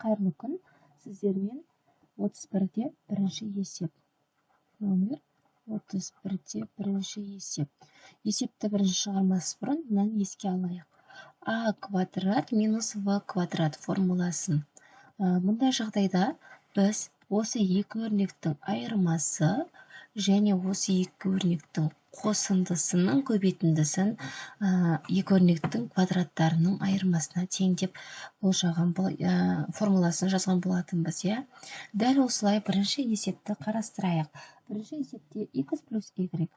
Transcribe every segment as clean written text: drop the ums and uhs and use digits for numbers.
қайырлы күн. Сіздермен 31-де бірінші есеп. Номер 31-де бірінші есеп. Есепті бірінші шығармас бұрын мынаны еске алайық. А квадрат минус В квадрат формуласын. Мұндай жағдайда біз осы екі өрнектің айырмасы және осы екі өрнектің қосындысының көбейтіндісін екі өрнектің квадраттарының айырмасына тең деп формуласын жазған болатынбыз. Дәл осылай бірінші есепті қарастырайық. Бірінші есепте x плюс y.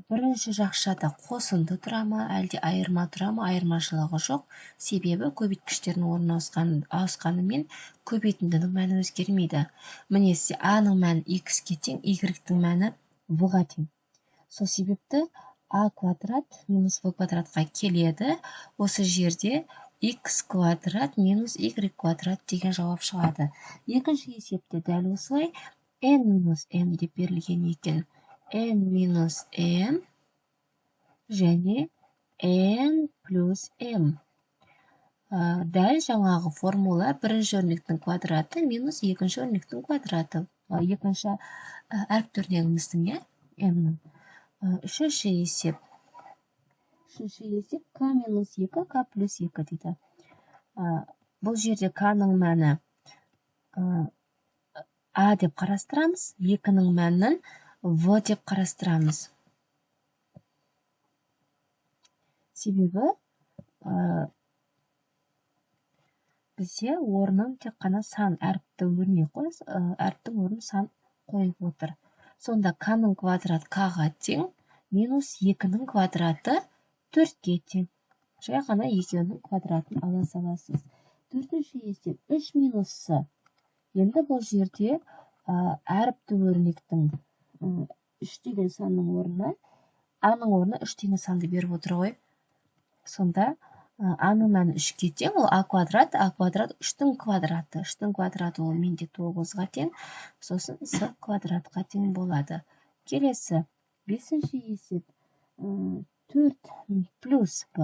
Бірінші жақшада қосынды тұра ма, әлде айырма тұра ма, айырмашылығы жоқ. Себебі көбейткіштердің орнына ауысқанымен көбейтіндінің мәні өзгермейді. Міне а-ның мәні x-ке тең, y-дің мәні v-ға тең. Сол себепті а квадрат минус v квадратқа келеді. Осы жерде x квадрат минус y квадрат деген жауап шығады. Екінші есепте дәл осылай n минус m деп берілген екен. n минус m және n плюс m. Дәл жаңағы формула бірінші өрнектің квадраты минус екінші өрнектің квадраты. Екінші әріп өрнегіміздің m-нің. Үшінші есеп. К минус 2, К плюс 2 дейді. Бұл жерде К-ның мәні А деп қарастырамыз, 2-ның мәнін В деп қарастырамыз. Себебі бізде орнын тек қана сан әріптің орнын сан қойып отыр. Сонда К-ның квадрат К-ға тең, минус 2-ның квадраты 4-ке тең. Жай ғана екеуінің квадратын ала саласыз. Төртінші есеп 3 минус с. Енді бұл жерде әріпті өрнектің 3 деген санның орнына, а-ның орнына 3 деген санды беріп отыр ғой. Сонда а-ның мәні 3-ке тең, ол а квадрат 3-дің квадраты. 3-дің квадраты ол менде 9-ға тең, сосын с квадратқа тең болады. Келесі, 5-ші есеп 4 плюс b.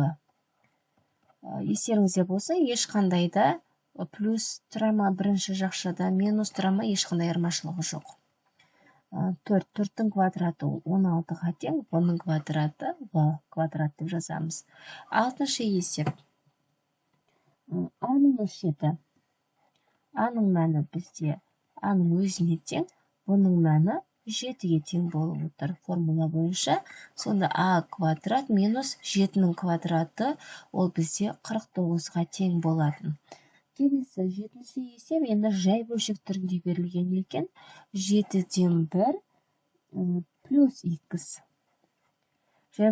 Естеріңізде болса, ешқандай да плюс тұра ма бірінші жақшада, минус тұра ма ешқандай айырмашылығы жоқ. 4-дің квадраты 16-ға тең, b-ның квадраты v квадрат деп жазамыз. 6-шы есеп. А-ның 7. А-ның мәні бізде А-ның өзіне тең, b-ның мәні 7-ге тең болып отыр формула бойынша. Сонда а квадрат минус 7-ның квадраты ол бізде 49-ға тең болатын. Келесі 7-ші есеп енді жай бөлшек түрінде берілген екен. 7-ден 1 плюс x. Жай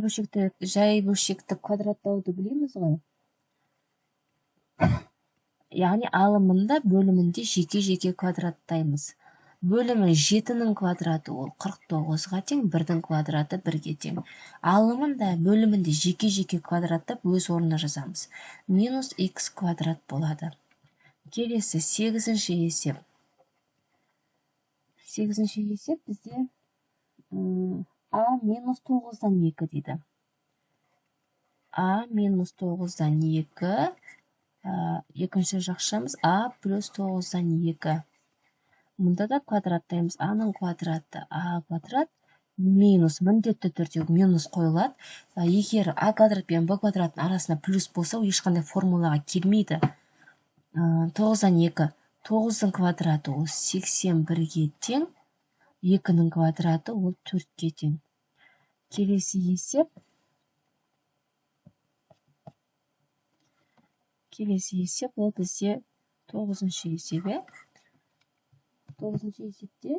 бөлшекті квадраттауды білеміз ғой. Яғни алымында бөлімінде жеке-жеке квадраттаймыз. Бөлімі 7-ның квадраты ол 49-ға тең, 1-дің квадраты 1-ге тең. Алымында бөлімінде жеке-жеке квадраттап өз орнына жазамыз. Минус x квадрат болады. Келесі 8-ші есеп. 8-ші есеп бізде а минус 9-дан 2 дейді. А минус 9-дан 2. Екінші жақшамыз а плюс 9-дан 2. Мұнда да квадраттаймыз. А-ның квадраты а квадрат минус, міндетті түрде минус қойылады. Егер а квадрат пен б квадраттың арасында плюс болса, ешқандай формулаға келмейді. 9-дан 2. 9-ның квадраты ол 81-ге тең. 2-ның квадраты ол 4-ке тең. Келесі есеп. Ол бізде 9-шы есебі. 9-шы есепте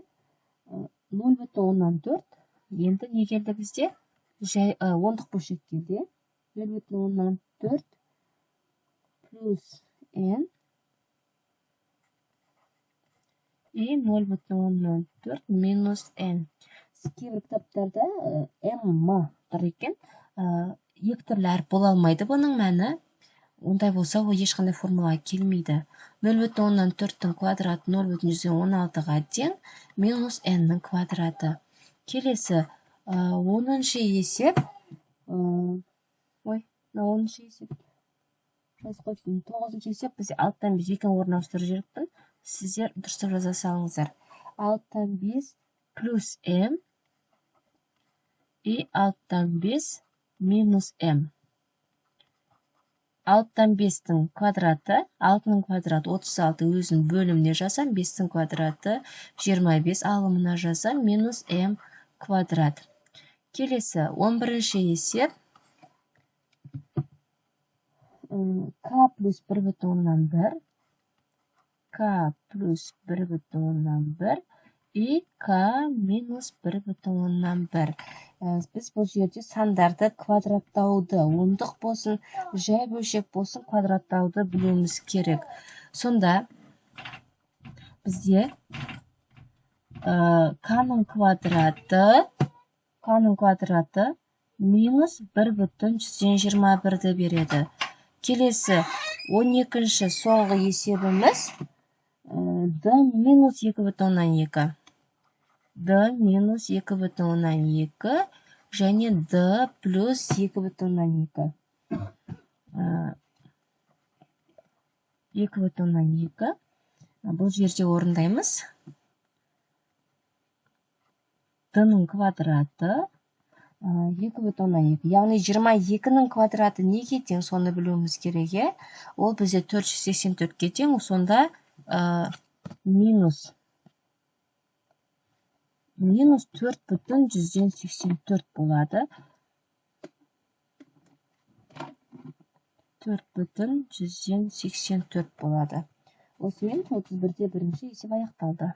0,10-нан 4. Енді не келді бізде? Ондық бөлшек келді. 0,10-нан 4 плюс n. И 0,10-нан 4 минус n. Кейбір кітаптарда m тұр екен. Екі түрлі әріп бола алмайды бұның мәні. Ондай болса, ол ешқандай формулаға келмейді. 0,10-нан 4-дің квадраты 0,16-ға тең, минус n-ның квадраты. Келесі 10-шы есеп. 10-шы есеп. жазып қойыппын. 9-шы есеп бізде 6-тан 5 екінің орнына ауыстырып жіберіппін. Сіздер дұрыстап жаза салыңыздар. 6-тан 5 плюс m и 6-тан 5 минус m. 6-тан 5-тің квадраты, 6-ның квадраты 36 өзін бөліміне жазам, 5-тің квадраты 25 алымына жазам, минус m квадрат. Келесі 11-ші есеп k плюс 1/1, k плюс 1/1 и k минус 1/1. Біз бұл жерде сандарды квадраттауды, ондық болсын, жай бөлшек болсын, квадраттауды білуіміз керек. Сонда бізде k-ның квадраты минус 1/121-ді береді. Келесі 12-ші соңғы есебіміз d минус 2/2. d минус 2/2 және d плюс 2/2. 2/2. Бұл жерде орындаймыз. d-ның квадраты 2/2. Яғни 22-ның квадраты неге тең, соны білуіміз керек. Ол бізде 484-ке тең, сонда минус 4/184 болады. 4/184 болады. Осымен 31-де бірінші есеп аяқталды.